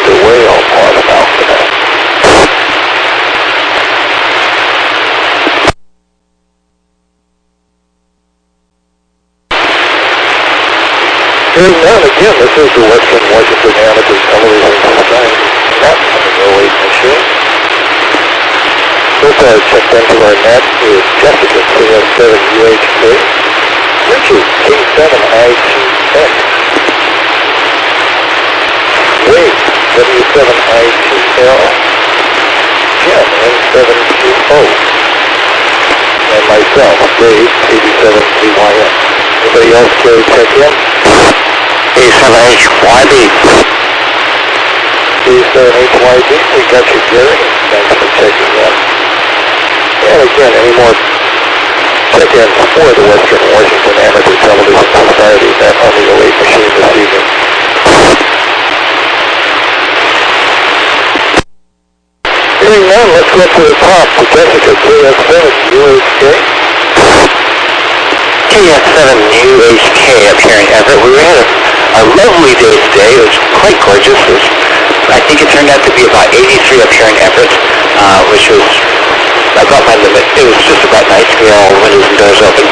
the whale part of Alpha. Hearing none, again, this is the Western Washington Amateur Television Society, not on the 08 machine. So far checked into our net is Jessica KF7UHK, Richard K7I2X, Wade W7I2L, Jim N720, and myself, Dave, 87CYM. Anybody else care to check in? A7HYB. A7HYB, we got you, Gary. Thanks for checking in. And again, any more check-ins for the Western Washington Amateur Television Society that on the 08 machine this evening. Hearing none, let's go up to the top to Jessica KF7UHK. KF7UHK up here in Everett. We had a lovely day today. It was quite gorgeous. I think it turned out to be about 83 up here in Everett, which was about my limit. It was just about nice. We had all the windows and doors open.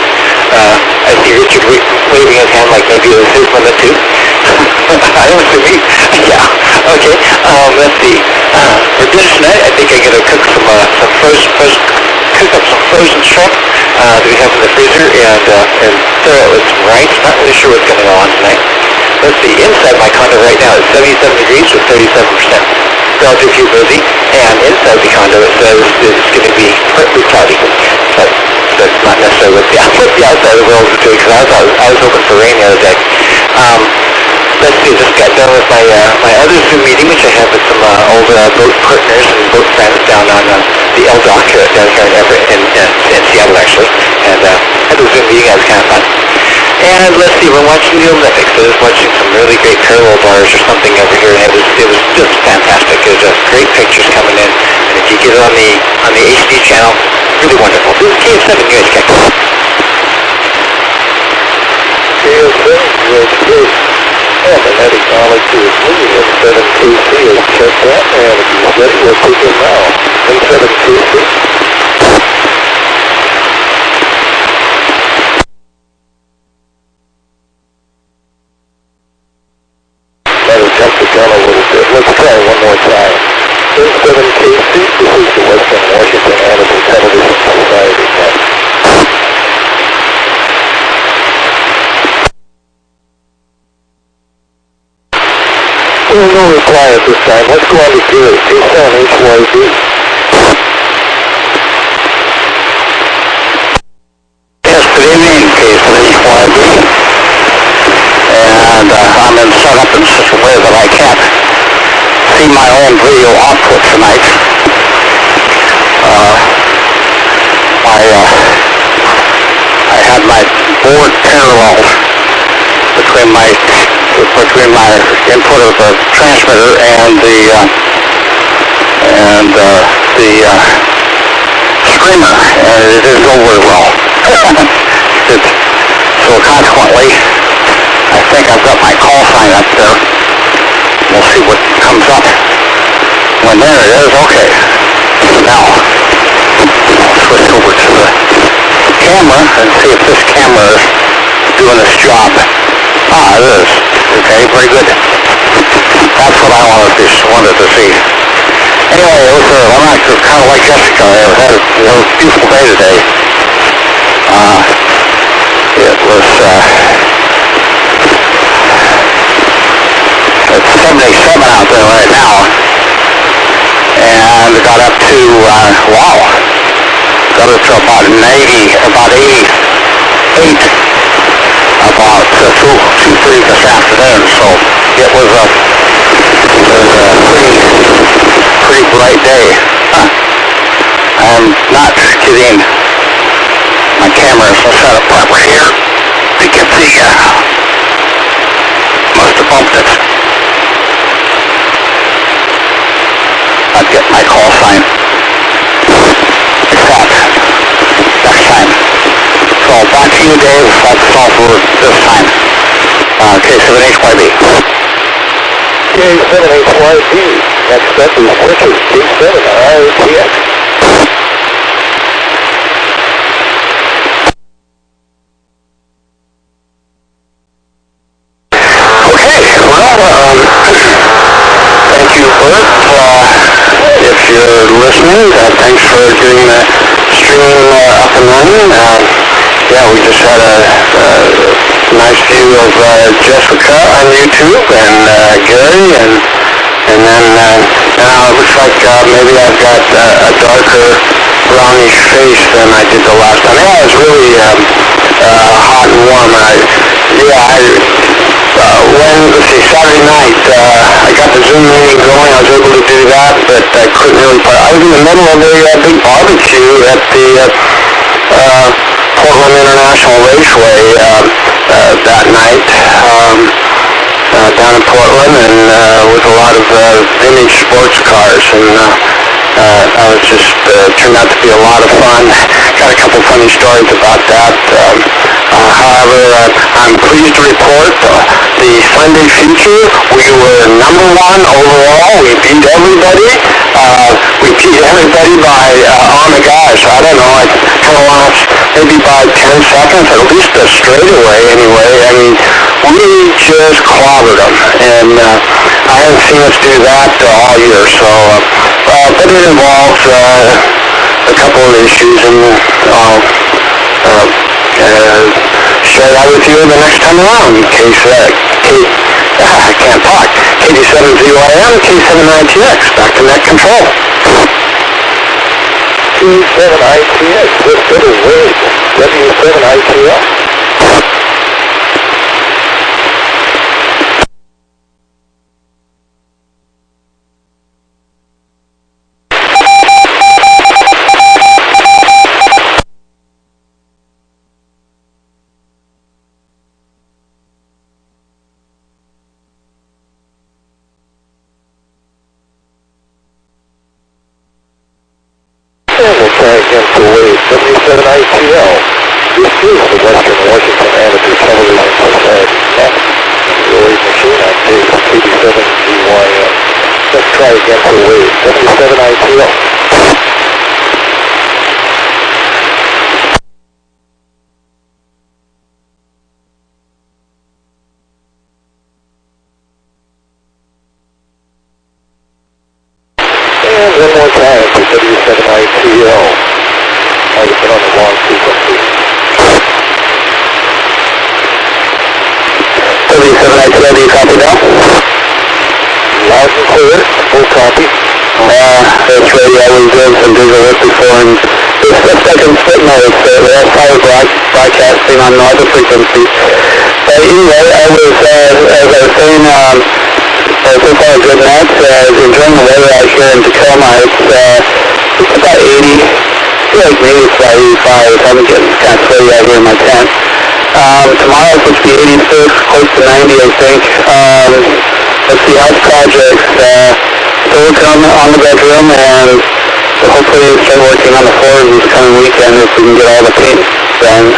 I see Richard waving his hand like maybe it was his limit too. I don't see me. Yeah. Okay. Let's see. For dinner tonight, I think I'm gonna cook some frozen shrimp that we have in the freezer and throw it with some rice. Not really sure what's gonna go on tonight. Let's see. Inside my condo right now is 77 degrees with 37% relative humidity, and inside the condo it says it's going to be partly cloudy. But that's not necessarily what the outside of the world is doing, because I was hoping for rain the other day. Let's see, just got done with my other Zoom meeting, which I have with some old boat partners and boat friends down on the L Dock down here in Everett, in Seattle actually. And had a Zoom meeting, that was kind of fun. And let's see, we're watching the Olympics. I was watching some really great parallel bars or something over here, and it was just fantastic. There's great pictures coming in, and if you get it on the HD channel, really wonderful. This is KF7UHK. KF7UHK. And the net acknowledge is moving in 7KC is checked out, and if he's ready, we'll take him now. In 7KC. Jump the gun a little bit. Let's try one more time. In 7KC, this is the Western Washington Amateur Television Society net. Well, no reply at this time. Let's go on to Gary, A7HYB. Yes, good evening, K7HYB. And I'm set up in such a way that I can't see my own video output tonight. I had my board paralleled between my input of the transmitter and the streamer, and it didn't go very well. So consequently, I think I've got my call sign up there. We'll see what comes up. When there it is, okay. Now, I'll switch over to the camera and see if this camera is doing its job. Ah, it is. Okay, very good. That's what I wanted to see. Anyway, it was kind of like Jessica. It had a beautiful day today. It was... It's 77 out there right now, and got up to, wow, got up to about 88, about 2:30 this afternoon, so it was a pretty bright day. I'm not kidding. My camera is set up proper here. You can see, must have bumped it. I'd get my call sign. Except next time. So back to you, Dave. That's all for this time. K7HYB. K7HYD. Next up is Richard K7ATS. Thank you, Bert. If you're listening, thanks for getting the stream up and running. Yeah, we just had a nice view of Jessica on YouTube and Gary, and then now it looks like maybe I've got a darker brownish face than I did the last time. Yeah, it was really hot and warm. Saturday night, I got the Zoom meeting going. I was able to do that, but I couldn't really part. I was in the middle of a big barbecue at the Portland International Raceway that night down in Portland, and with a lot of vintage sports cars, and I was just turned out to be a lot of fun. Got a couple funny stories about that. However, I'm pleased to report the Sunday feature, we were number one overall. We beat everybody. We beat everybody by, oh my gosh, I don't know, I kind of lost maybe by 10 seconds, at least a straightaway anyway. I mean, we just clobbered them, and I haven't seen us do that all year, so, but it involves a couple of issues, and I'll share that with you the next time around, in case, I can't talk, KD7ZYM, K7ITX, back to net control. K7ITX, let's go to Wade, W7ITS. We'll try again for Wade, W7ITL. This is the Western Washington Amateur Television Society Net Relay Machine on KD7ZYM. Let's try again for Wade, W7ITL. And one more time for W7ITL. Might have been on the wrong frequency. W7ITL, do you copy now? Loud and clear, full copy. That's right, yeah, we've done some digital work before, and it's the second footnote, so that's power broadcasting on other frequencies. Anyway, I was, as I was saying, so far good night. Enjoying the weather out here in Tacoma. It's about 80. I feel like maybe it's about 85. I'm getting kind of sweaty out here in my tent. Tomorrow it's supposed to be 86, close to 90, I think. Let's see, house projects. Still working on the bedroom, and hopefully we'll start working on the floors this coming weekend if we can get all the paint done.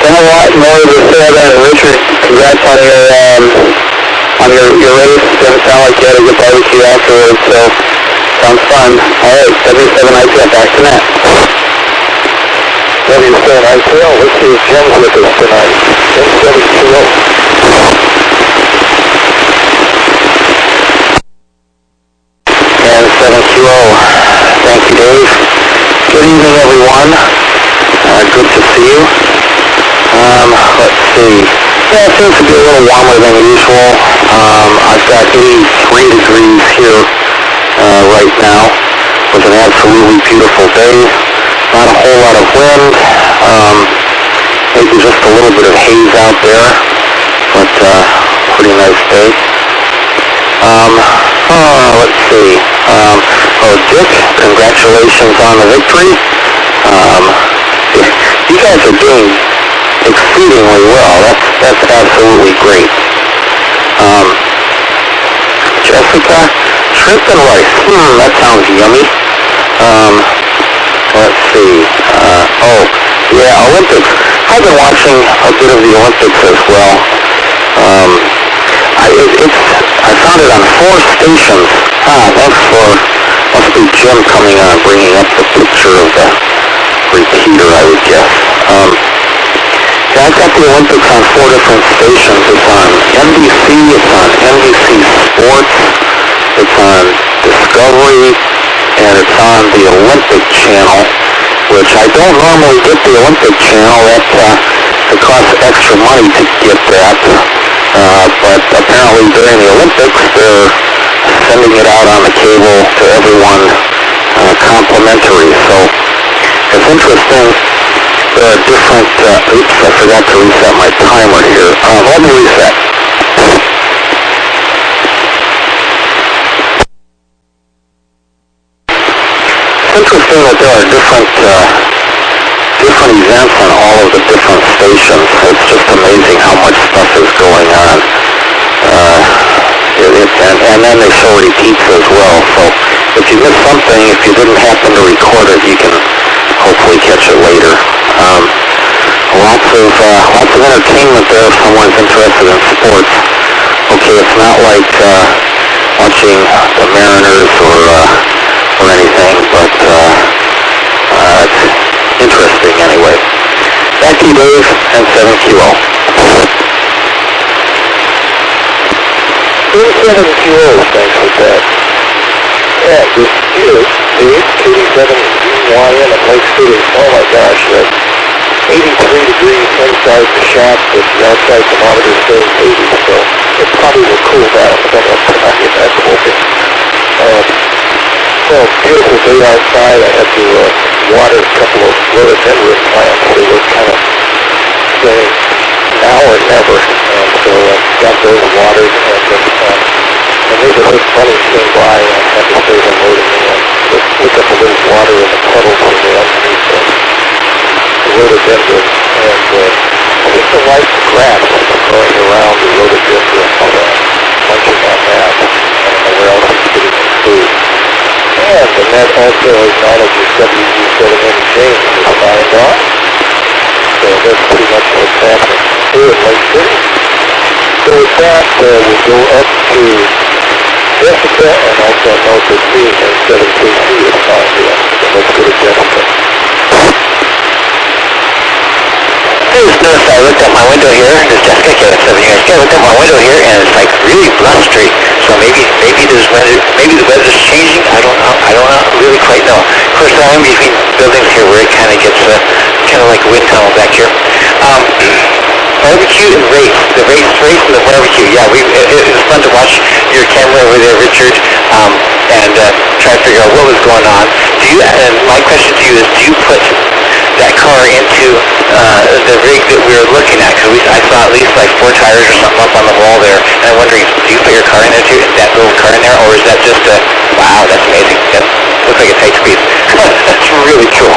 Done a lot more of the said, and Richard, congrats on your race. Doesn't sound like you had a good barbecue afterwards, so sounds fun. Alright, W7ITL, back to net. W7ITL, let's see if Jim's with us tonight. M720. And 720, thank you, Dave. Good evening, everyone. Good to see you. Let's see. Yeah, it seems to be a little warmer than usual. I've got 83 degrees here right now with an absolutely beautiful day. Not a whole lot of wind. Maybe just a little bit of haze out there, but pretty nice day. Let's see. Dick, congratulations on the victory. You guys are doing exceedingly well. That's absolutely great. Jessica, shrimp and rice. That sounds yummy. Let's see. Olympics. I've been watching a bit of the Olympics as well. I I found it on 4 stations. Thanks for, must be Jim coming on, bringing up the picture of the repeater, I would guess. Yeah, I've got the Olympics on 4 different stations. It's on NBC, it's on NBC Sports, it's on Discovery, and it's on the Olympic Channel, which I don't normally get the Olympic Channel. It costs extra money to get that. But apparently during the Olympics, they're sending it out on the cable to everyone complimentary. So it's interesting. There are different, oops, I forgot to reset my timer here. Let me reset. It's interesting that there are different events on all of the different stations. It's just amazing how much stuff is going on. And then they show repeats as well. So if you miss something, if you didn't happen to record it, you can hopefully catch it later. Lots of entertainment there if someone's interested in sports. Okay, it's not like watching the Mariners or anything, but it's interesting anyway. Back to you, Dave, and 7QO. 7QO, thanks for that. Yeah, this is Dave, 87YN at Lake City. Oh my gosh, that's 83 degrees inside the shack, but the outside thermometer is saying 80, so it probably will cool down somewhat tonight if that's hoping. So, beautiful day outside. I had to water a couple of rhododendron plants. They were kind of saying now or never, and so got those watered, and then the neighborhood bunnies came by and I had to save them loading and just pick up a little water in the puddles from the underneath the rhododendron, and just a light grass growing around the rhododendron, munching on that. I don't know where else it's getting its food. And the net also acknowledges WW7ATS is signed on. So that's pretty much what's happening here in Lake City. So with that, we'll go up to Jessica and also note that me and 7KC is signed in. So let's go to Jessica. I just noticed I looked out my window here, this is Jessica, K7UHK, I looked out my window here and it's like really blustery. So maybe there's weather, maybe the weather's changing. I don't know, really quite know. Of course, I'm between buildings here where it kind of gets kind of like a wind tunnel back here. Barbecue and race, the race and the barbecue. Yeah, it was fun to watch your camera over there, Richard, and try to figure out what was going on. And my question to you is, do you put that car into the rig that we were looking at? Because I saw at least like 4 tires or something up on the wall there, and I'm wondering, do you put your car in there too, that little car in there, or is that just wow, that's amazing. That looks like a tight squeeze. That's really cool.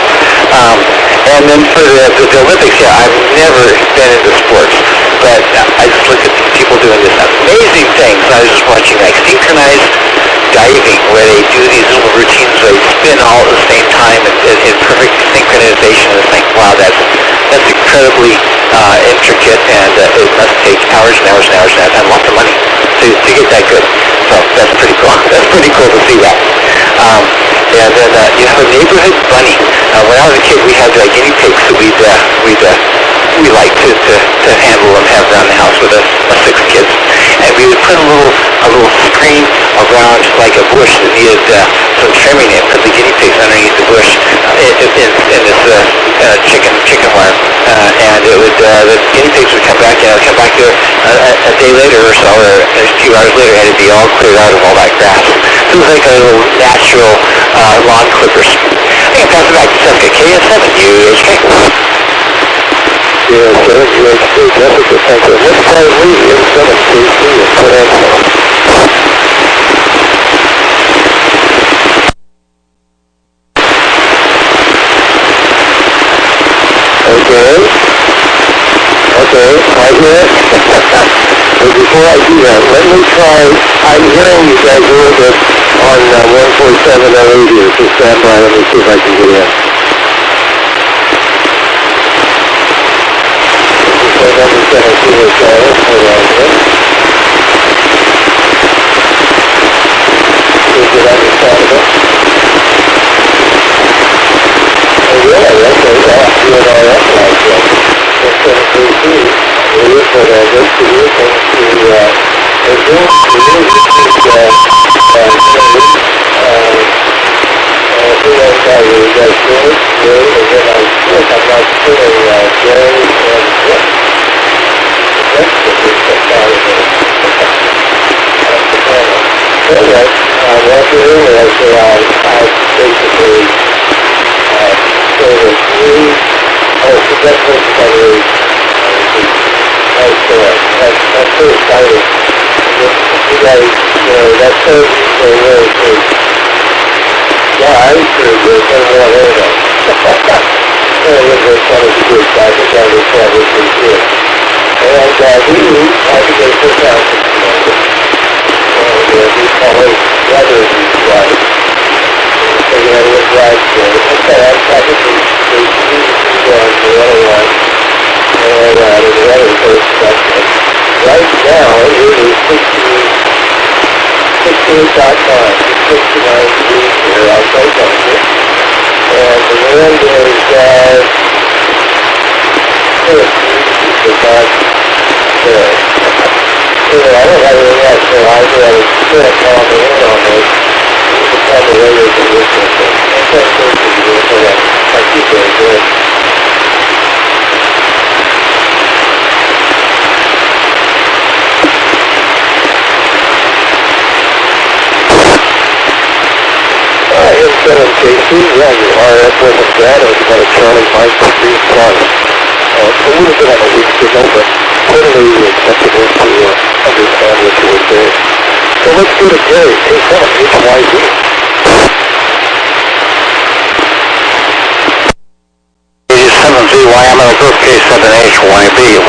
And then for the Olympics, yeah, I've never been into sports, but I just look at people doing this amazing things. I was just watching like synchronized diving, where they do these little routines where they spin all at the same time in perfect synchronization. It's like, wow, that's incredibly intricate, and it must take hours and hours and hours and lots of money to get that good. So that's pretty cool. That's pretty cool to see that. And then you have a neighborhood bunny. When I was a kid, we had guinea pigs that we liked to handle and have around the house with us 6 kids. And we would put a little screen around like a bush that needed some trimming, and put the guinea pigs underneath the bush in this chicken wire. And it would the guinea pigs would come back, and come back there a day later or so, or a few hours later, and it'd be all cleared out of all that grass. So it was like a little natural lawn clippers. I can pass it back to Jessica, K7UHK. Yeah, 7UHK, Jessica, thank you. Let's try Lee in 7KC and put in Okay, I hear it. But before I do that, let me try, I'm hearing you guys a little bit on 147.08 here, so stand by, let me see if I can get in. This is my number 7 here, hold on here.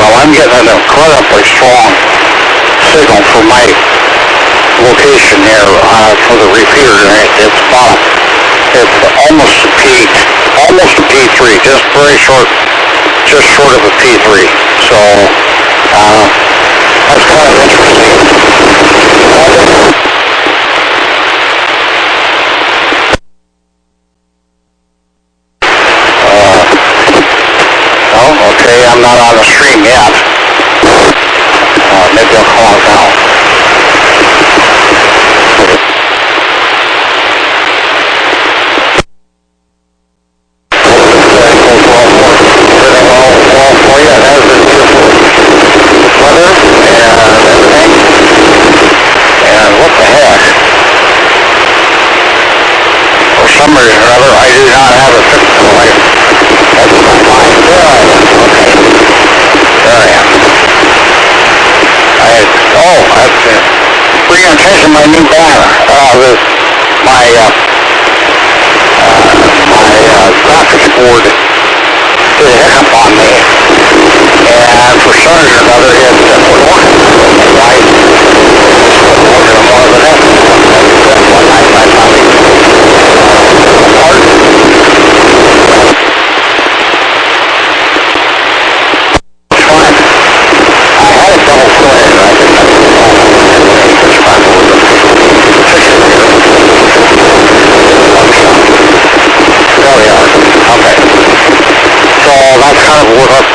Well, I'm getting an incredibly strong signal from my location here for the repeater. It's almost a P3, just very short, just short of a P3. So that's kind of interesting. Okay, I'm not on the stream yet. Maybe I'll call out now. For some reason or other, I do not have a picture. That's not mine. There I am. Okay. There I am. Bring your attention to my new banner. My graphics board did a hiccup on me. And for some reason or other, it went working. Why? It wasn't working more than that. One night I finally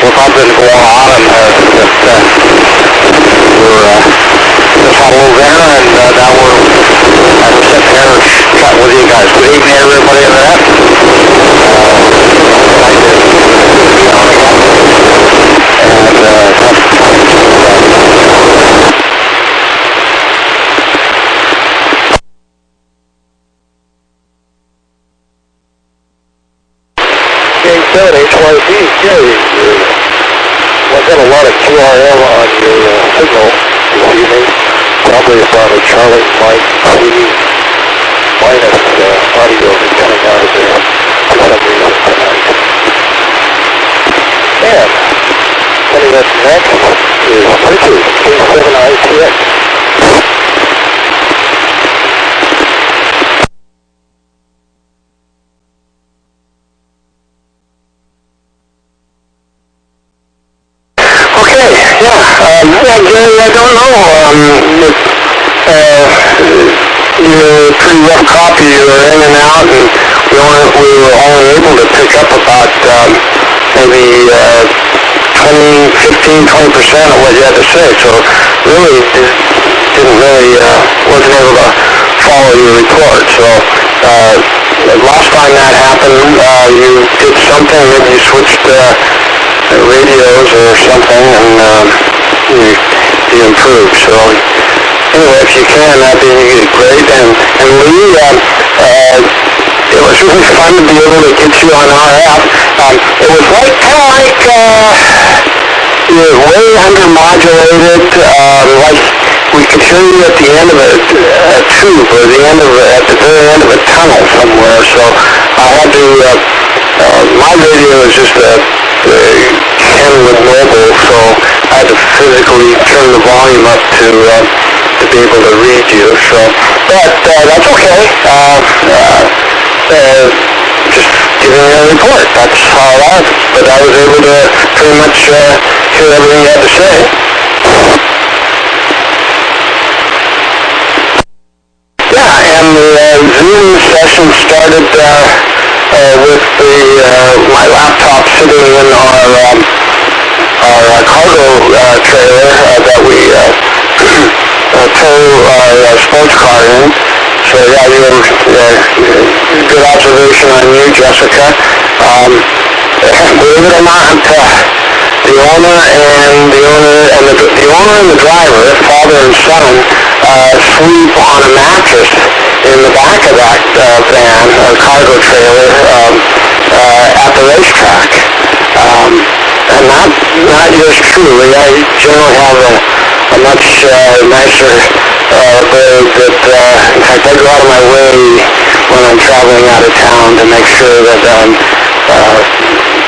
what's all been going on, and just had a little dinner, and now we're sitting here chatting with you guys. Good evening, everybody in the net. HYP, Gary, I've got a lot of QRL on your signal this evening, probably about a Charlie Mike 3 minus audio that's coming out of there for some reason tonight. And coming up next is Richard, K7ITS. Gary, I don't know. You're a pretty rough copy. You were in and out, and we were only able to pick up about maybe 20% of what you had to say. So really, didn't really, wasn't able to follow your report. So last time that happened, you did something, maybe you switched radios or something, and you improved. So anyway, if you can, that'd be great. And Lee, it was really fun to be able to get you on RF. It was like kind of like you're way undermodulated, like we could hear you at the end of a tube or at the very end of a tunnel somewhere. So I had to, my radio is just a Kenwood Mobile, so I had to physically turn the volume up to be able to read you. So, but that's okay. Just giving you a report. That's all that. But I was able to pretty much hear everything you had to say. Yeah, and the Zoom session started with my laptop sitting in our cargo trailer that we tow our sports car in. So yeah, good observation on you, Jessica. Believe it or not, the owner and the driver, father and son, sleep on a mattress in the back of that van or cargo trailer at the racetrack. And not yours truly. I generally have a much nicer bird that, in fact, I go out of my way when I'm traveling out of town to make sure that I'm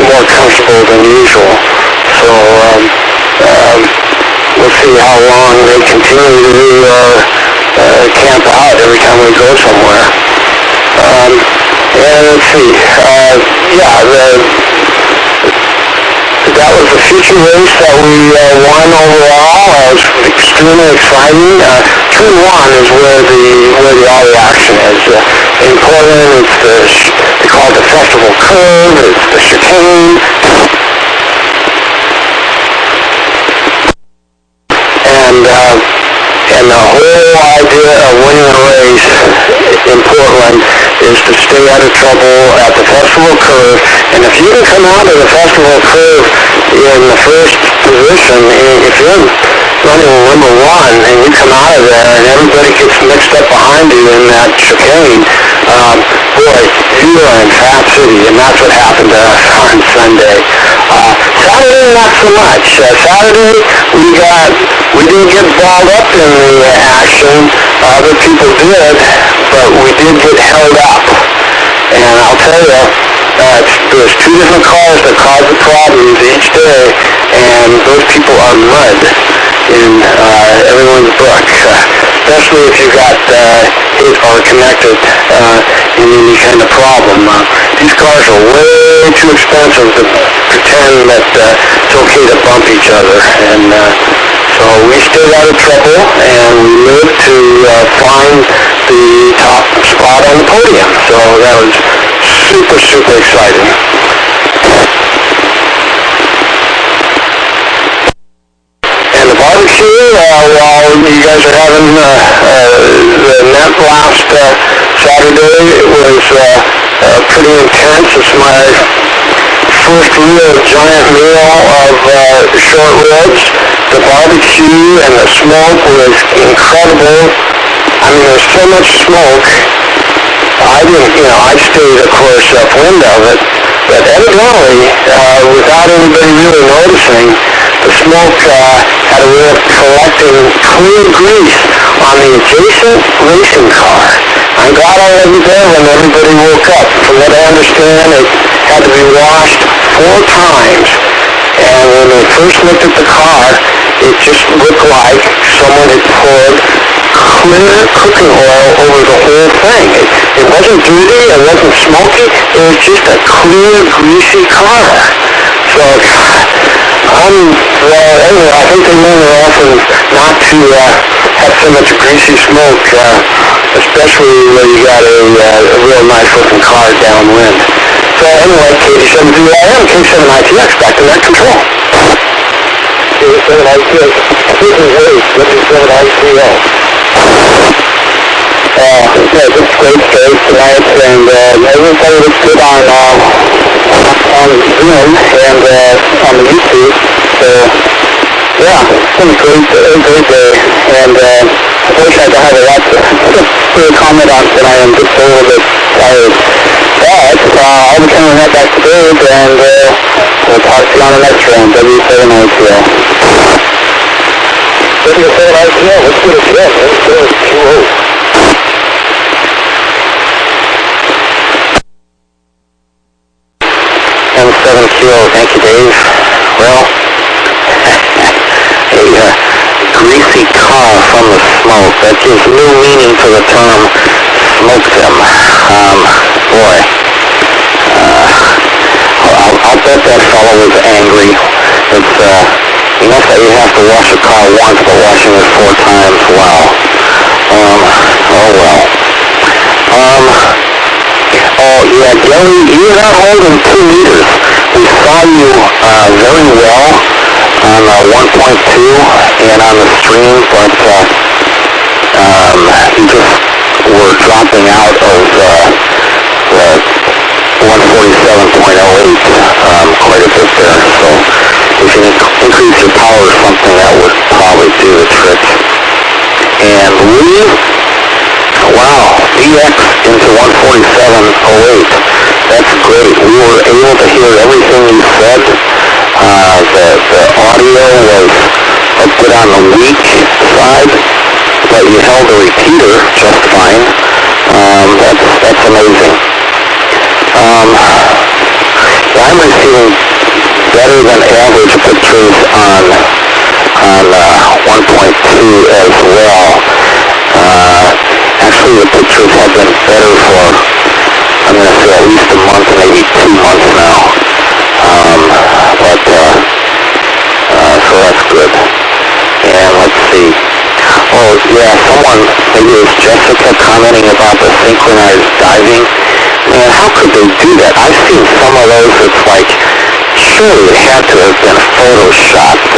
more comfortable than usual. So we'll see how long they continue to camp out every time we go somewhere. And let's see. That was the future race that we won overall. It was extremely exciting. Turn 1 is where all the action is. In Portland, they call it the festival curve. It's the chicane. And the whole idea of winning a race in Portland is to stay out of trouble at the festival curve. And if you can come out of the festival curve in the first position, if you're running number 1 and you come out of there and everybody gets mixed up behind you in that chicane, boy, you are in Fat City, and that's what happened to us on Sunday. Saturday, not so much. Saturday, we didn't get balled up in the action. Other people did, but we did get held up. And I'll tell you, there's 2 different cars that cause the problems each day, and those people are mud in everyone's book, especially if you got hit or connected in any kind of problem. These cars are way too expensive to pretend that it's okay to bump each other. And so we stayed out of trouble, and we lived to find the top spot on the podium. So that was super, super exciting. And the barbecue, while you guys are having the net last Saturday, it was pretty intense. It's my first real giant meal of short ribs. The barbecue and the smoke was incredible. I mean, there's so much smoke. I stayed, of course, upwind of it, but evidently, without anybody really noticing, the smoke had a way of collecting clear grease on the adjacent racing car. I'm glad I wasn't there when everybody woke up. From what I understand, it had to be washed 4 times. And when they first looked at the car, it just looked like someone had poured clear cooking oil over the whole thing. It wasn't dirty, it wasn't smoky, it was just a clear, greasy car. So, anyway, I think they learned their lesson not to have so much greasy smoke, especially when you got a real nice looking car downwind. So anyway, KD7VIM, K7ITX, back to net control. K7ITX, this is Race, WW7ATS. Yeah, just great shows tonight, and everybody was good on Zoom and on the YouTube. So, yeah, it's been a great day, and unfortunately I don't have a lot to comment on tonight. I'm just a little bit tired. But I'll be coming right back to bed, and we'll talk to you on the next round, W7ATS. W7ATS, let's do it again. Let's do it 2-0. M7 Kilo, thank you, Dave. Well, a greasy car from the smoke. That gives new meaning to the term smoked him. Boy, I'll bet that fellow was angry. It's enough that you have to wash a car once, but washing it 4 times, wow. Oh well. Oh yeah, Gary, you're not holding 2 meters. We saw you very well on 1.2 and on the stream, but you just were dropping out of the 147.08 quite a bit there. So if you increase your power or something, that would probably do the trick. And wow, DX into 147.08. That's great. We were able to hear everything you said. The audio was a bit on the weak side, but you held the repeater just fine. That's amazing. I'm receiving better than average pictures on 1.2 as well. Actually, the pictures have been better for, I'm going to say, at least a month, maybe 2 months now. So that's good. And let's see. Oh, yeah, someone, maybe it was Jessica, commenting about the synchronized diving. Man, how could they do that? I've seen some of those, it's like, surely it had to have been photoshopped.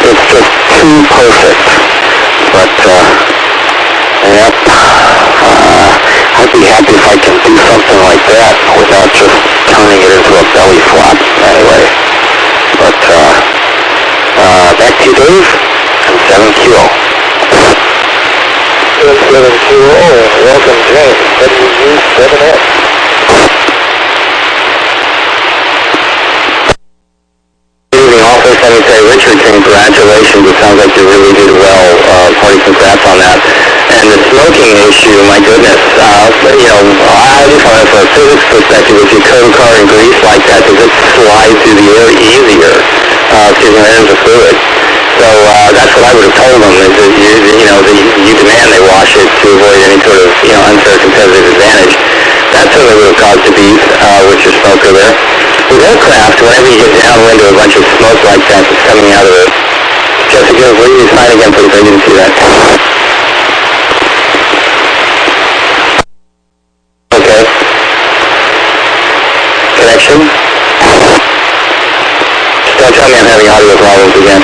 It's just too perfect. But, yep. I'd be happy if I can do something like that without just turning it into a belly flop anyway. But, back to you, Dave, and 7Q. 7Q, welcome, James, WW7ATS. Good evening, also Secretary Richard, congratulations. It sounds like you really did well. Hearty congrats on that. And the smoking issue, my goodness, I just want to, from a physics perspective, if you coat a car in grease like that, does it slide through the air easier? Because it enters the fluid. So that's what I would have told them, is that you demand they wash it to avoid any sort of unfair competitive advantage. That certainly would have caused a beef with your smoker there. With aircraft, whenever you get downwind of a bunch of smoke like that that's coming out of it, Jessica, will you sign again, please? I didn't see that. Okay. Connection? Don't tell me I'm having audio problems again.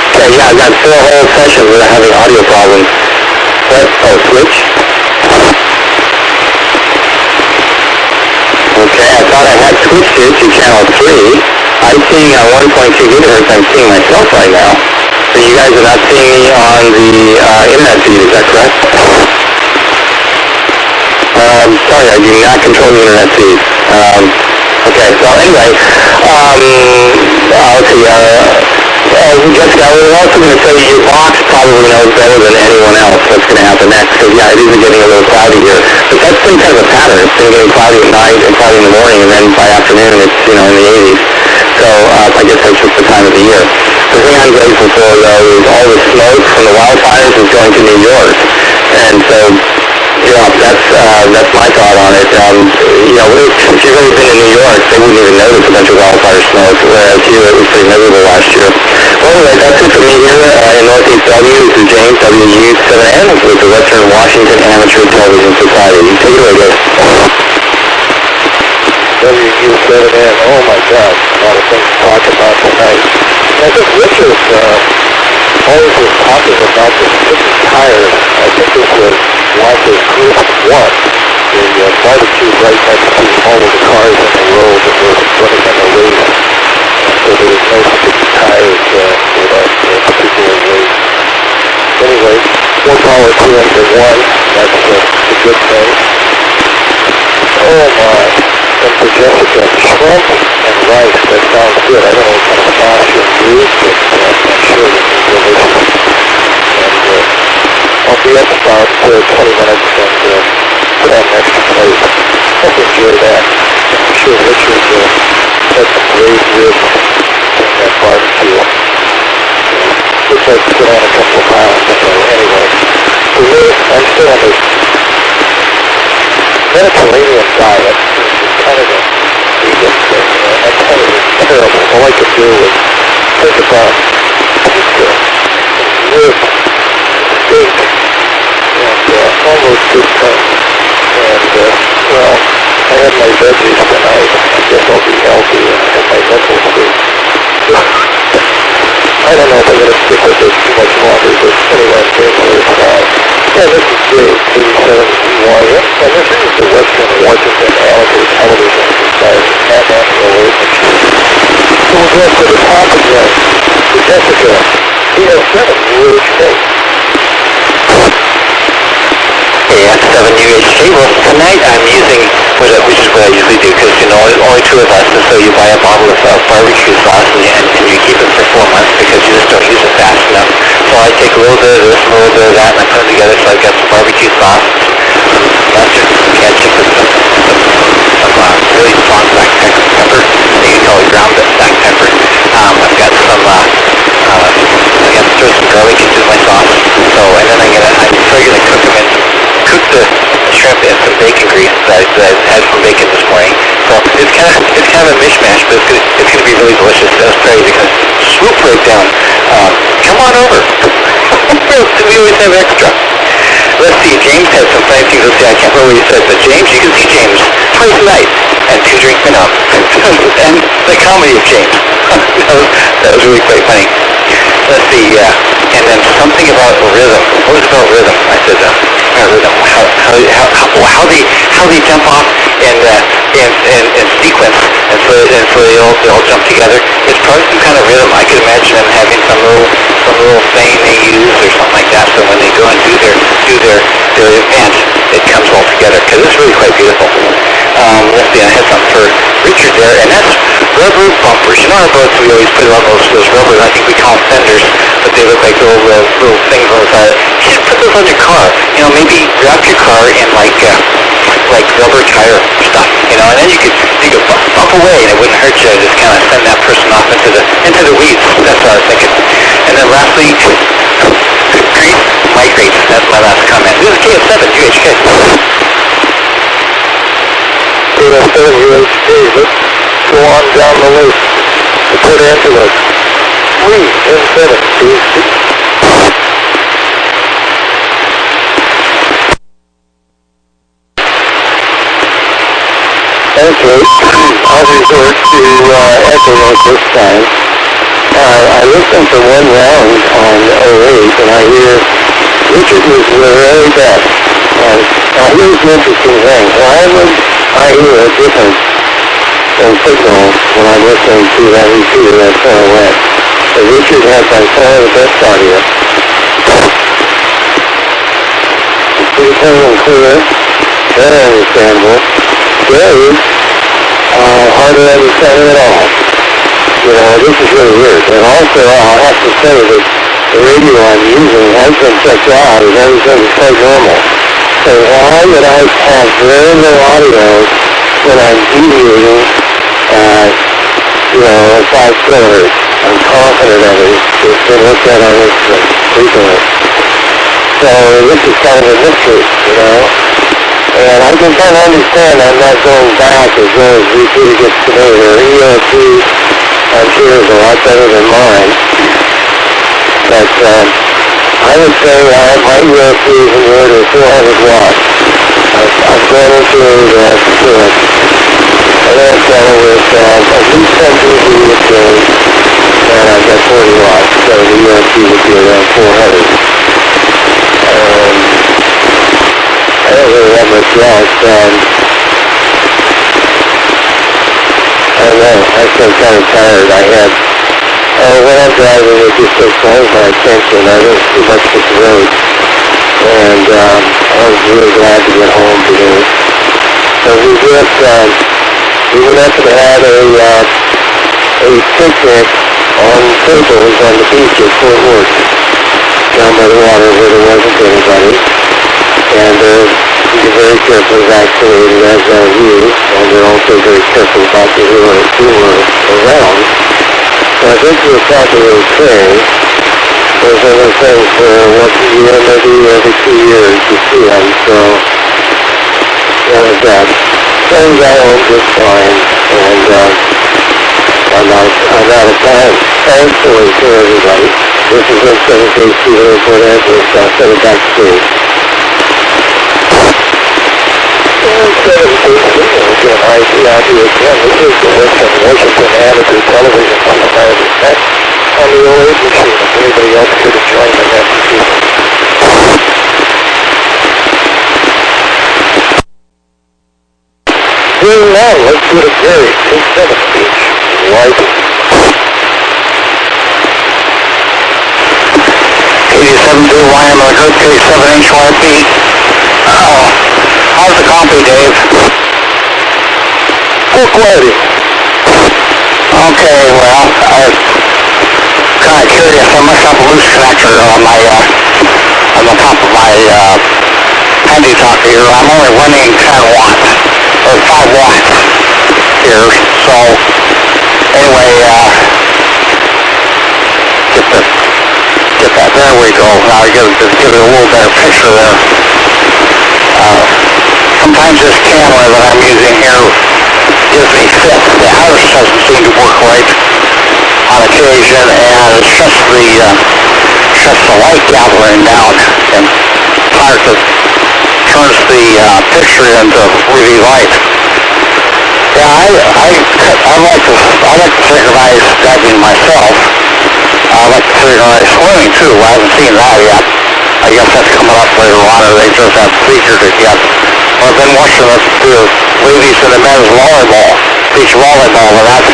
Okay, yeah, I've got 4 whole sessions without having audio problems. What? Oh, switch? Okay, I thought I had switched it to channel 3. I'm seeing on 1.2 gigahertz, I'm seeing myself right now. So you guys are not seeing me on the internet feed, is that correct? Sorry, I do not control the internet feed. Okay, well anyway, let's see, Jessica, I was also going to say your box probably knows better than anyone else what's going to happen next, because yeah, it is getting a little cloudy here. But that's been kind of a pattern. It's been getting cloudy at night and cloudy in the morning, and then by afternoon it's, in the 80s. So I guess that's just the time of the year. The thing I'm grateful for, though, is all the smoke from the wildfires is going to New York. And so, that's my thought on it. If you've ever been in New York, they wouldn't even notice a bunch of wildfire smoke, whereas here it was pretty miserable last year. Well, anyway, that's it for me here in Northeast W. This is James, WW7ATS, with the Western Washington Amateur Television Society. Take it away, guys. WW7ATS, oh my God, a lot of things to talk about tonight. I think Richard always was talking about this sticky tire. I think this was Lonzo's closest one. The barbecue right next to all of the cars in the road that were running on the race. So there was no sticky tires for that particular race. Anyway, more power to them than one. That's a good thing. Oh my. And for Jessica, shrimp and rice, that sounds good. I don't know what kind of sauce you use, but I'm sure this is delicious. And I'll be up about 20 minutes and put on an extra plate. Hope you enjoy that. I'm sure Richard had some great ribs in that barbecue. Looks like he put on a couple of pounds. So anyway, for me, I'm still on this Mediterranean diet, which is kind of a vegan thing. That's kind of terrible. All I could do was think about pizza, ribs, steak, and all those good things. And, well, I had my veggies tonight. I guess I'll be healthy and have my mental state. I don't know if I'm going to stick with this too much longer, but anyway, I'm doing what it's about. Yeah, this is J87CYM, and this is the Western Washington Amateur Television Society at National Radio. So we'll go to the top again. For Jessica, he has 7 really great. WW7UHK. Well, tonight I'm using, which is what I usually do, because, you know, only 2 of us, and so you buy a bottle of barbecue sauce and you keep it for 4 months because you just don't use it fast enough. So I take a little bit of this, a little bit of that, and I put them together, so I've got some barbecue sauce, some mustard, some ketchup, and some really strong black pepper. You can call it ground black pepper. I've got some, I got to throw some garlic into my sauce. So, and then I'm probably gonna cook the shrimp in some bacon grease that I had from bacon this morning. So it's kind of a mishmash, but it's gonna be really delicious. That's great because swoop right down. Come on over. We always have extra. Let's see, James had some funny things to say. I can't remember what he said, but James, you can see James twice a night and 2 drinks minimum. And the comedy of James. that was really quite funny. Let's see, and then something about rhythm. What was about rhythm? I said, rhythm. How they jump off in sequence, and so they all jump together. It's probably some kind of rhythm. I could imagine them having some little thing they use or something like that. So when they go and do their event, it comes all together because it's really quite beautiful. Let's see, I had something for Richard there, and that's rubber bumpers. You know our boats, we always put on those rubber, I think we call them fenders, but they look like little things on the side. You should put those on your car. You know, maybe wrap your car in like rubber tire stuff, you know, and then you could bump away and it wouldn't hurt you. Just kind of send that person off into the weeds. That's what I was thinking. And then lastly, grease migrates. That's my last comment. This is KF7 UHK. KF7 UHK. Let's go on down the list. The Port Angeles 3 and 7 UHK. Okay, I'll resort to echo mode this time. I listened to 1 round on 08 and I hear Richard was the very best. And now here's the interesting thing. Why would I hear a difference in signal when I'm listening to that repeater that far away? So Richard has by far the best audio. It's pretty clean and clear, very understandable. Very hard to understand it at all. You know, this is really weird. And also, I'll have to say that the radio I'm using has been checked out and everything is quite normal. So why would I have very low audio when I'm deviating at, you know, at 5 kilohertz? I'm confident of it. It's been looked at on instruments frequently. So this is kind of a mystery, you know. And I can kind of understand I'm not going back as well as repeater gets to me. Their ELP, I'm sure, is a lot better than mine. But I would say my ELP is in the order of 400 watts. I've gone into an air channel with at least 10 dB of gain. and I've got 40 watts, so the UMP would be around 400. I don't really have much else. I don't know, I feel kind of tired. When I'm driving, it just takes all of my attention. I don't see much with the road. And I was really glad to get home today. So we went up and had a picnic on tables on the beach at Fort Worth, down by the water where there wasn't anybody. And they're very carefully vaccinated, as are you, and they're also very careful about the who are around. So I think we're probably okay. There's other things where once a year, maybe every 2 years, you see them, so there's that. Things I own just fine, and I'm out of time, thankfully, for everybody. This is in 7K Studio in Port Angeles, so I'll send it back to you. And 7K Studio, again, ICID again, this is the Washington Amateur Television on the net. On the 08 machine, if anybody else could have joined the net machine. Doing now, let's go to Gary, 27 Beach, White. 87-2 YM on the group, 37-inch YP. How's the compy, Dave? Full quality. Okay, well, I'm kind of curious. I must have a loose connector on the top of my handy talk here. I'm only running 10 watts, or 5 watts here. So, anyway, get that. There we go. Now I give it a little better picture there. Sometimes this camera that I'm using here gives me fits. The iris doesn't seem to work right on occasion, and it's just the light gathering down, and turns the picture into really light. Yeah, I like to synchronize diving myself. I like to synchronize swimming too. I haven't seen that yet. I guess that's coming up later on, or they just haven't featured it yet. I've been watching the ladies in the men's volleyball, beach volleyball, and that's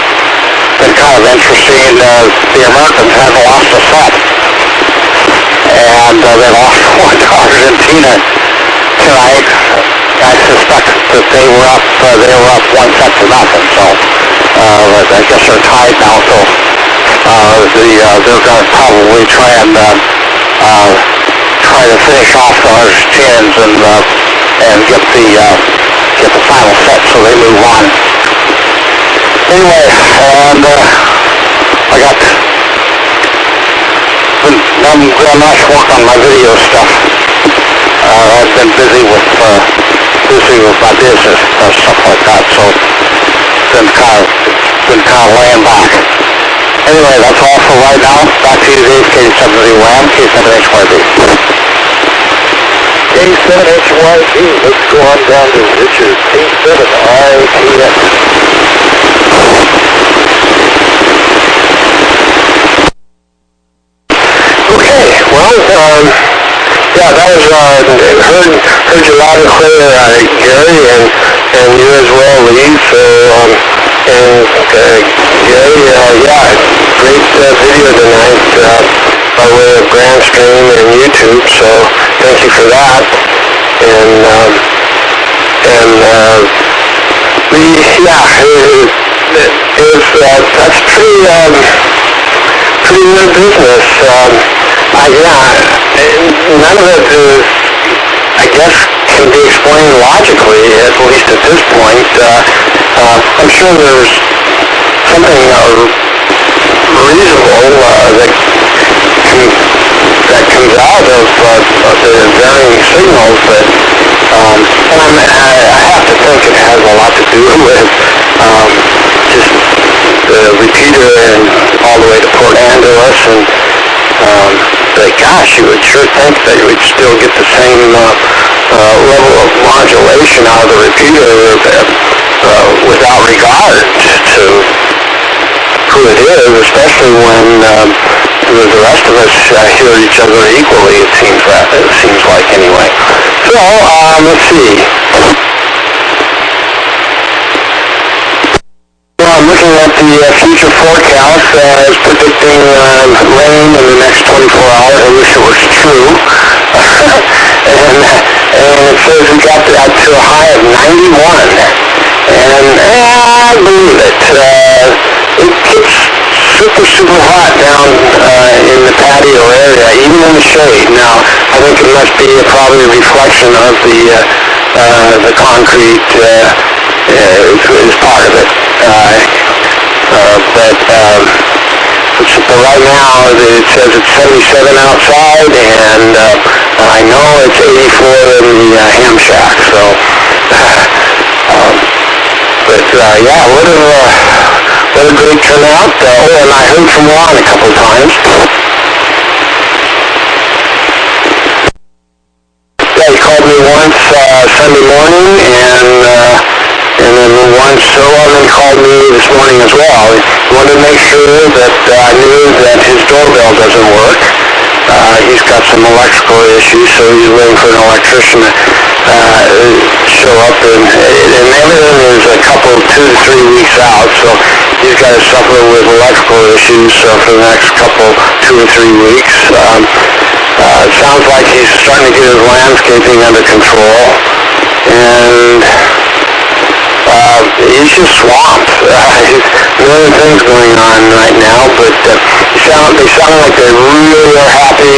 been kind of interesting. The Americans haven't lost a set, and they lost one to Argentina tonight. I suspect that they were up 1 set to nothing. So I guess they're tied now. So they're going to probably try to finish off the Argentines and get the final set so they move on. Anyway, and I'm doing nice work on my video stuff. I've been busy with my business and stuff like that, so been kind of laying back. Anyway, that's all for right now. Back to you, Dave. K701, K7HYB. K7HYB, let's go on down to Richard, K7ITS. Okay, well, yeah, that was, heard you loud and clear, Gary, and you as well, Lee, so, Gary, yeah, great video tonight, by way of Grand Stream and YouTube, so thank you for that, that's pretty good business, none of it is, I guess, can be explained logically, at least at this point. I'm sure there's something reasonable that comes out of the varying signals, but I have to think it has a lot to do with just the repeater and all the way to Port Angeles, and gosh, you would sure think that you would still get the same level of modulation out of the repeater without regard to who it is, especially when the rest of us hear each other equally, it seems like anyway. So, let's see. I'm looking at the future forecast. It's predicting rain in the next 24 hours. I wish it was true. and it says we got that to a high of 91. And I believe it. It gets super hot down in the patio area, even in the shade. Now, I think it must be probably a reflection of the concrete is part of it. But right now it says it's 77 outside, and I know it's 84 in the ham shack. So, yeah, what a great turnout. And I heard from Ron a couple of times. Yeah, he called me once Sunday morning, and then once Roman called me this morning as well. He wanted to make sure that I knew that his doorbell doesn't work. He's got some electrical issues, so he's waiting for an electrician to show up, and everything is a couple, 2 to 3 weeks out, so he's got to suffer with electrical issues for the next couple, 2 or 3 weeks. It sounds like he's starting to get his landscaping under control, and he's just swamped. There's a million things going on right now, but they sound like they really are happy.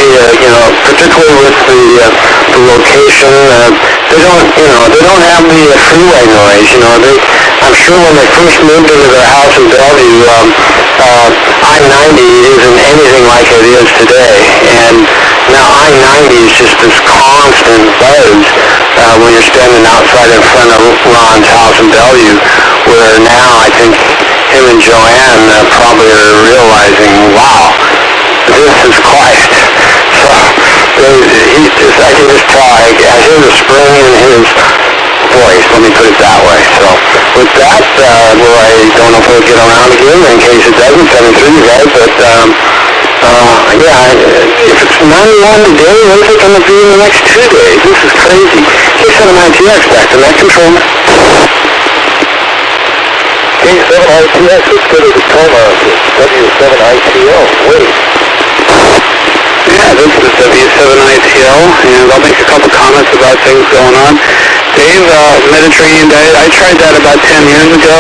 Particularly with the location. They don't have the freeway noise. I'm sure when they first moved into their house in Bellevue, I-90 isn't anything like it is today, and now I-90 is just this constant buzz when you're standing outside in front of Ron's house in Bellevue, where now I think him and Joanne probably are realizing, wow, this is quiet. So I can just tell, I hear the spring in his voice, let me put it that way. So with that, I don't know if it'll get around again. In case it doesn't, send it through you guys, but if it's 91 today, what is it going to be in the next 2 days? This is crazy. K7ITX back to that control. K7ITX, let's go to the Tacoma, W7ITL. Wait. Yeah, this is W7ITL, and I'll make a couple comments about things going on. Dave, Mediterranean diet, I tried that about 10 years ago.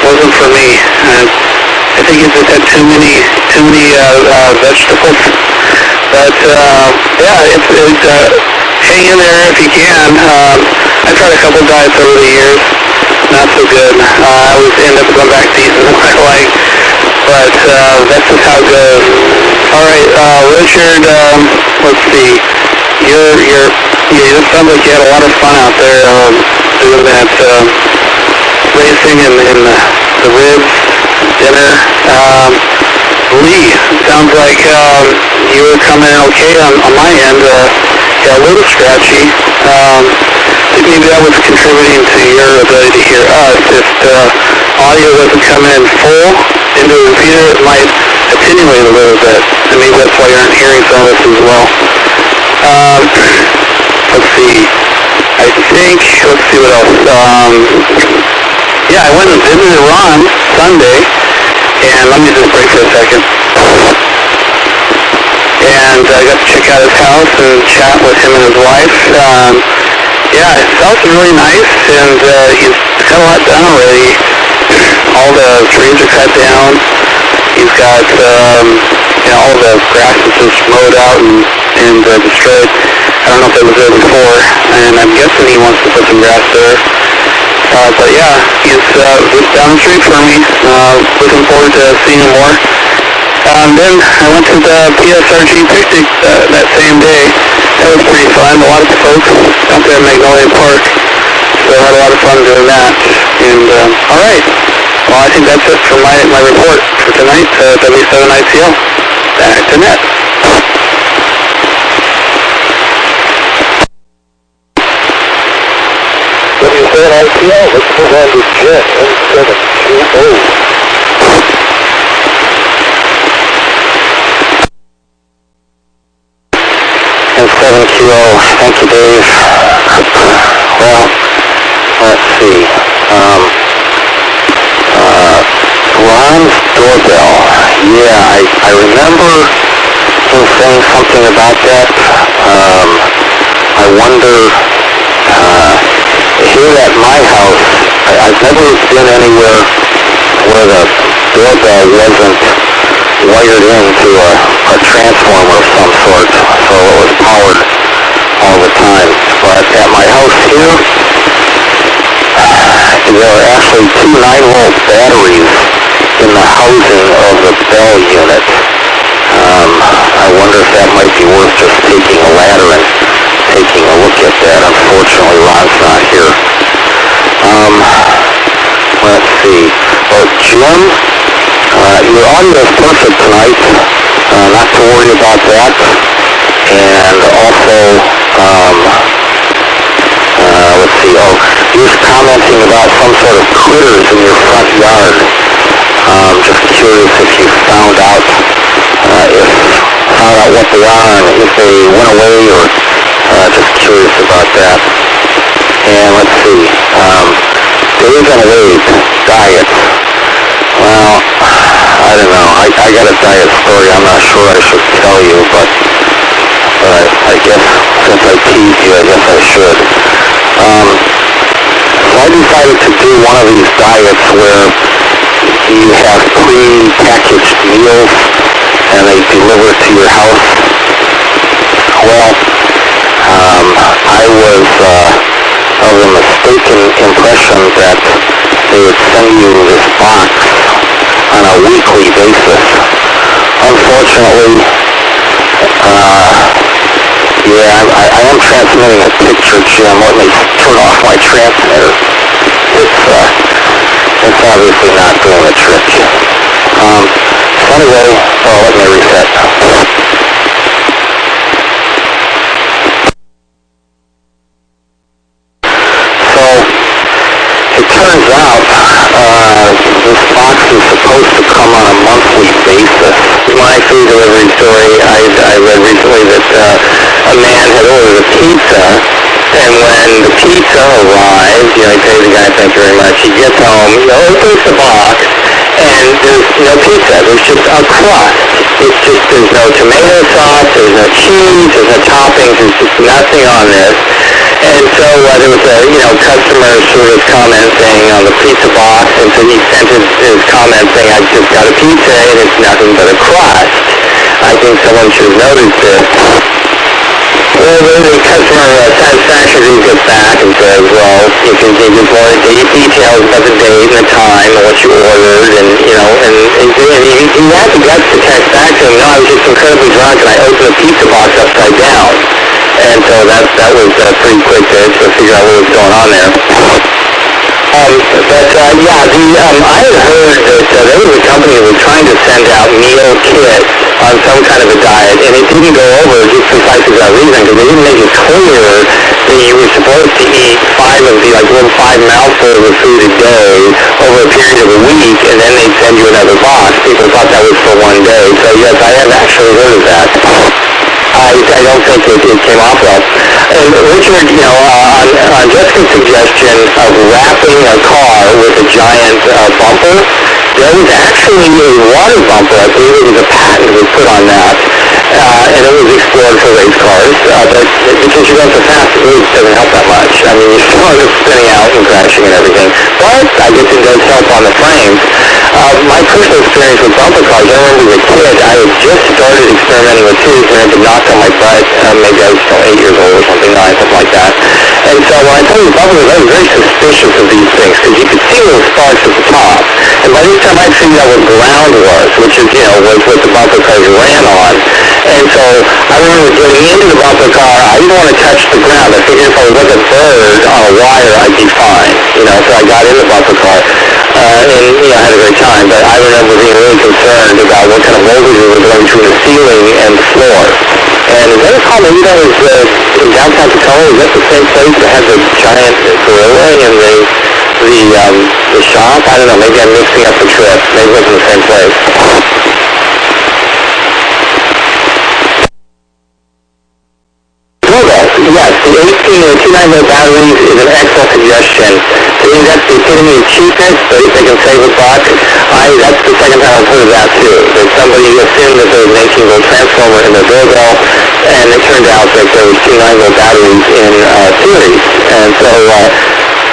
Wasn't for me. I think it just had too many vegetables. But hang in there if you can. I tried a couple diets over the years. Not so good. I always end up going back to eating what I like. But that's just how it goes. All right, Richard. Let's see. It sounds like you had a lot of fun out there doing that racing and the ribs dinner. Lee, sounds like you were coming okay on my end. Got a little scratchy. I think maybe that was contributing to your ability to hear us. If the audio doesn't come in full into the repeater, it might attenuate a little bit. And maybe that's why you aren't hearing some of this as well. Let's see. Let's see what else. I went and visited Ron Sunday, and let me just break for a second. And I got to check out his house and chat with him and his wife. His house is really nice, and he's got a lot done already. All the trees are cut down. He's got all the grass is just mowed out and destroyed. I don't know if it was there before, and I'm guessing he wants to put some grass there. But yeah, he's down the street from me. Looking forward to seeing him more. Then I went to the PSRG picnic that same day. That was pretty fun. A lot of folks out there in Magnolia Park. So I had a lot of fun doing that. And all right. Well, I think that's it for my report for tonight. W7ITL. Back to net. W7ITL, let's move on to Jet M720. and 7 kilo. Thank you, Dave. Well, let's see. Ron's doorbell. Yeah, I remember him saying something about that. I wonder, here at my house, I've never been anywhere where the doorbell wasn't wired into a transformer of some sort, so it was powered all the time. But at my house here, there are actually two 9-volt batteries in the housing of the bell unit. I wonder if that might be worth just taking a ladder and taking a look at that. Unfortunately, Ron's not here. Let's see. Oh, Jim, your audio is perfect tonight. Not to worry about that. And also, let's see. Oh, he was commenting about some sort of critters in your front yard. Just curious if you found out what they are and if they went away, or just curious about that. And let's see. Dave and Wade diet. Well, I don't know. I got a diet story. I'm not sure I should tell you, but I guess since I teased you, I guess I should. So I decided to do one of these diets where you have pre-packaged meals and they deliver to your house. Well, I was of the mistaken impression that they would send you this box on a weekly basis. Unfortunately, yeah, I am transmitting a picture, Jim. Let me turn off my transmitter. It's obviously not doing the trick. So anyway, let me reset. So, it turns out, this box is supposed to come on a monthly basis. My food delivery story, I read recently that a man had ordered a pizza, and when the pizza arrived, he pays the guy, thank you very much, he gets home, opens the box, and there's no pizza, there's just a crust. It's just, there's no tomato sauce, there's no cheese, there's no toppings, there's just nothing on this. And so there was a, customer service commenting on the pizza box, and so he sent his comment saying, I just got a pizza and it's nothing but a crust. I think someone should have noticed this. Well, the customer satisfaction group gets back and says, well, you can give more details about the date and the time and what you ordered, and he had the guts to text back to him, no, I was just incredibly drunk and I opened the pizza box upside down. And so that was pretty quick to figure out what was going on there. I had heard that there was a company that was trying to send out meal kits on some kind of a diet, and it didn't go over just precisely for that reason, because they didn't make it clear that you were supposed to eat 5 mouthfuls of food a day over a period of a week, and then they'd send you another box. People thought that was for one day. So yes, I have actually heard of that. I don't think it came off well. And Richard, on Jessica's suggestion of wrapping a car with a giant bumper, there was actually a water bumper. I believe it was a patent was put on that, and it was explored for race cars. But because you go so fast, it really doesn't help that much. I mean, you're still end up spinning out and crashing and everything. But I guess it does help on the frames. My personal experience with bumper cars, I remember as a kid, I had just started experimenting with tubes and I had been knocked on my butt. Maybe I was 8 years old or something, 9, something like that. And so when I told you bumper cars, I was very suspicious of these things because you could see little sparks at the top. And by this time I'd figured out what ground was, which is, was what the bumper cars ran on. And so I remember getting into the bumper car, I didn't want to touch the ground. I figured if I was like a bird on a wire, I'd be fine. So I got in the bumper car. And I had a great time, but I remember being really concerned about what kind of voltage we were going between the ceiling and the floor. And as I recall, maybe that was in downtown Tacoma. Was that the same place that had the giant gorilla in the shop? I don't know, maybe I'm mixing up the trip. Maybe it wasn't the same place. Yes, the 18 and 2.9 volt batteries is an excellent suggestion. I think that's the epitome of cheapness, but if they can save a buck, that's the second time I've heard of that too. That somebody assumed that there was an 18 volt transformer in their doorbell, and it turned out that there was 2.9 volt batteries in series. And so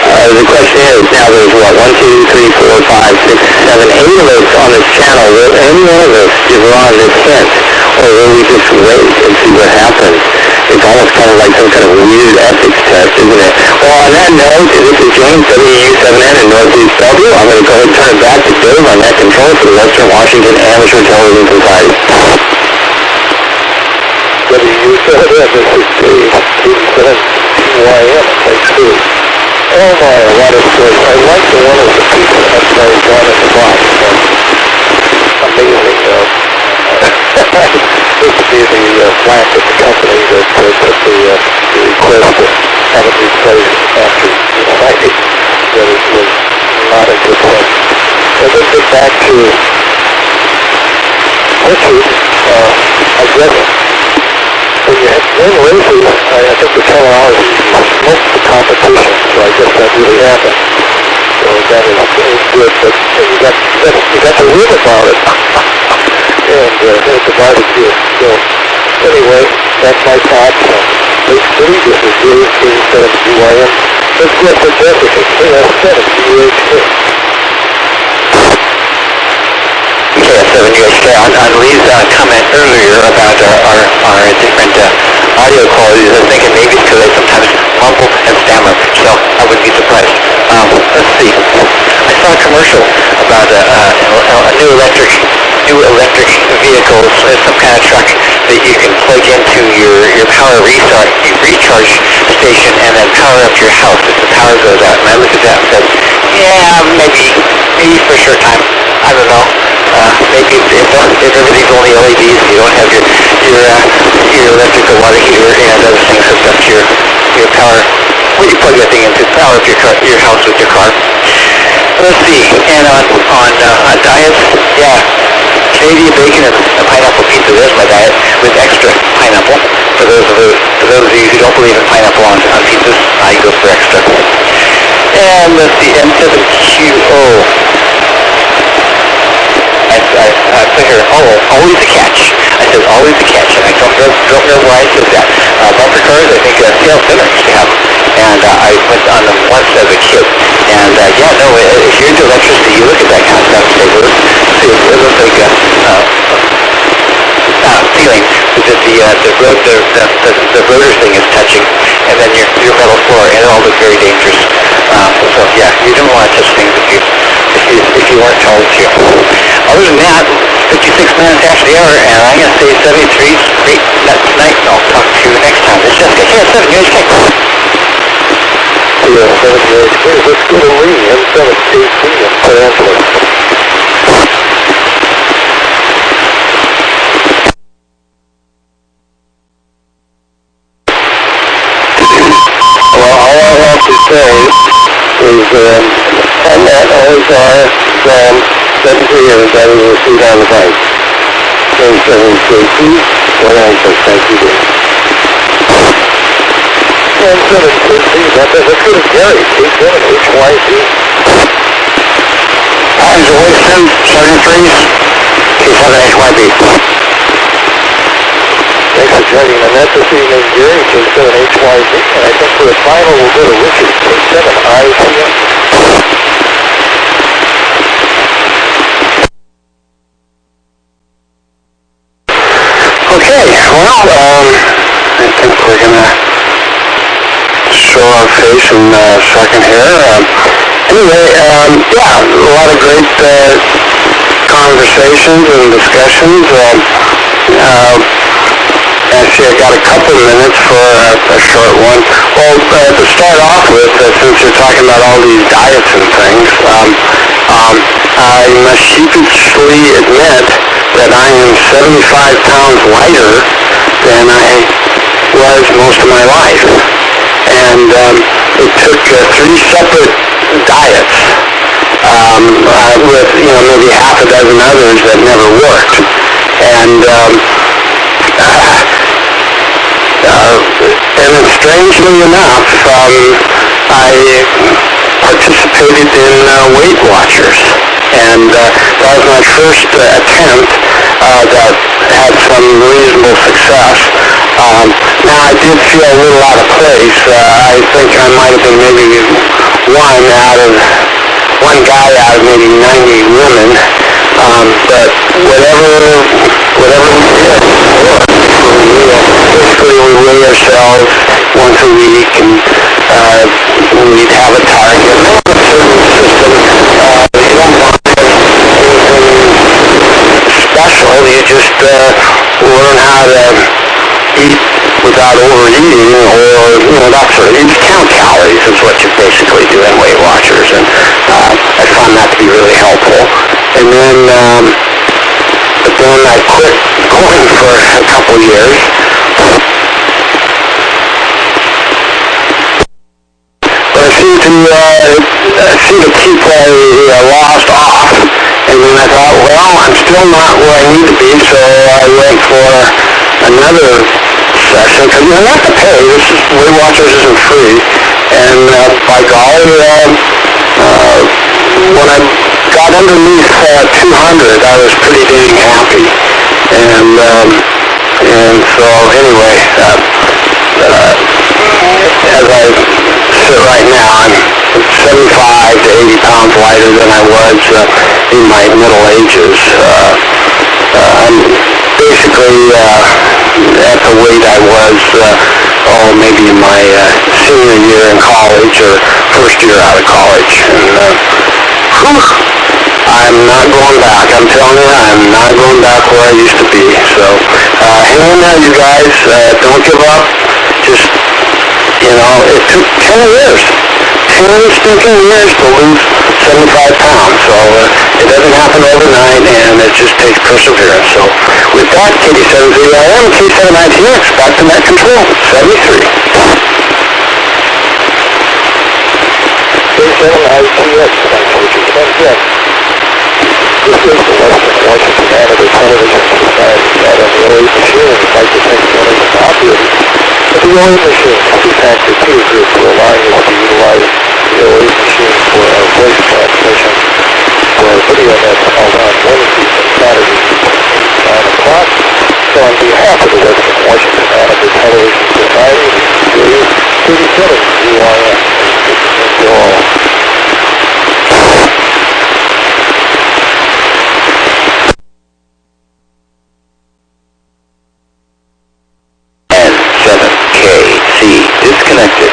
the question is, now there's what, 1, 2, 3, 4, 5, 6, 7, 8 of us on this channel. Will any one of us give Ron this hint? Or will we just wait and see what happens? It's almost kind of like some kind of weird ethics test, isn't it? Well, on that note, this is James, WW7N in Northeast Bellevue. I'm going to go ahead and turn it back to Dave on that control for the Western Washington Amateur Television Society. WW7N, this is Dave, 87YM, Lake City. Oh my, what a story. I like the one with the people upside down at the box. Amazing, this would be the flag of the company that put the request to have it replaced after United. That it was not a good one. So let's get back to Richard. I guess when you win races, I think the terminology is smoke the competition. So I guess that really happened. So that is good, but you got to win about it. And there's the barbecue. So anyway, that's my thoughts on Lake City. This is Dave, 87GYM. Let's go for Jessica, KS7GHK. KS7GHK, on Lee's comment earlier about our different audio qualities, I was thinking maybe it's because I sometimes mumble and stammer, so I wouldn't be surprised. Let's see. I saw a commercial about a new electric vehicles, some kind of truck that you can plug into your power recharge station and then power up your house if the power goes out. And I looked at that and said, yeah, maybe for a short time. I don't know. Maybe if everything's only LEDs, you don't have your electrical water heater and other things hooked up to your power. When you plug that thing into power up your house with your car. Let's see. And on diets, yeah. Canadian bacon and pineapple pizza, there's my diet, with extra pineapple. For those of you who don't believe in pineapple on pizzas, I go for extra. And let's see, M7QO. I put here, always a catch. I said always a catch, and I don't know why I said that. Bumper cars, I think Seattle Center used to have them. And I went on them once as a kid. And if you're into electricity, you look at that kind of stuff and say, well, it looks like feeling that the rotor thing is touching, and then your metal floor, and it all looks very dangerous. So yeah, you don't want to touch things if you weren't told to. Other than that, 56 minutes after the hour, and I'm going to say 73 is great tonight, and I'll talk to you next time. It's Jessica, KS7GHK. KS7GHK, let's go to Lee, M7ATS in Port Angeles. Well, all I have to say is, on that OSR from 73 everybody will see it on the bike. M7KT, Port Angeles, thank you, Dave. M7KT, let's go to Gary, K7HYZ. Joyson, Sergeant Freeze, K7HYB. Thanks for joining the net this evening, Gary, K7HYZ. And I think for the final, we'll go to Richard, K7ITM. Okay, well, I think we're going to show our face in a second here. Anyway, yeah, a lot of great conversations and discussions. Actually, I got a couple of minutes for a short one. Well, to start off with, since you're talking about all these diets and things, I must sheepishly admit that I am 75 pounds lighter than I was most of my life. And it took 3 separate diets with, maybe half a dozen others that never worked. And And strangely enough, I participated in Weight Watchers, and that was my first attempt that had some reasonable success. Now, I did feel a little out of place. I think I might have been maybe one guy out of maybe 90 women, but whatever we did worked. Basically, we weigh ourselves once a week, and we'd have a target. And a certain system, you don't want anything special. You just learn how to eat without overeating, or that sort of. You count calories is what you basically do in Weight Watchers, and I found that to be really helpful. And then, but then I quit going for a couple years. But I seemed to keep lost off, and then I thought, well, I'm still not where I need to be, so I went for another session, because you have to pay. Weight Watchers isn't free, and by golly, when I got underneath 200, I was pretty dang happy, and so anyway, as I sit right now, I'm 75 to 80 pounds lighter than I was in my middle ages. I'm basically at the weight I was, maybe in my senior year in college or first year out of college. And I'm not going back. I'm telling you, I'm not going back where I used to be. So hang in there, you guys. Don't give up. Just, it took 10 years. 10 stinking years to lose 75 pounds. So it doesn't happen overnight, and it just takes perseverance. So with that, KD7ZIM, K7ITX, back to net control, 73. K7ITX, this is the Western Washington Amateur Television Society at a relay machine. I'd like to thank one of the operators of the relay machine, Factor 2 Group, for allowing us to utilize the relay machine for our voice transmission for our video nets held on Wednesdays and Saturdays at 9 o'clock. So on behalf of the Western Washington Amateur Television Society, this is KD7ZIM. Thank you all. N7KC disconnected.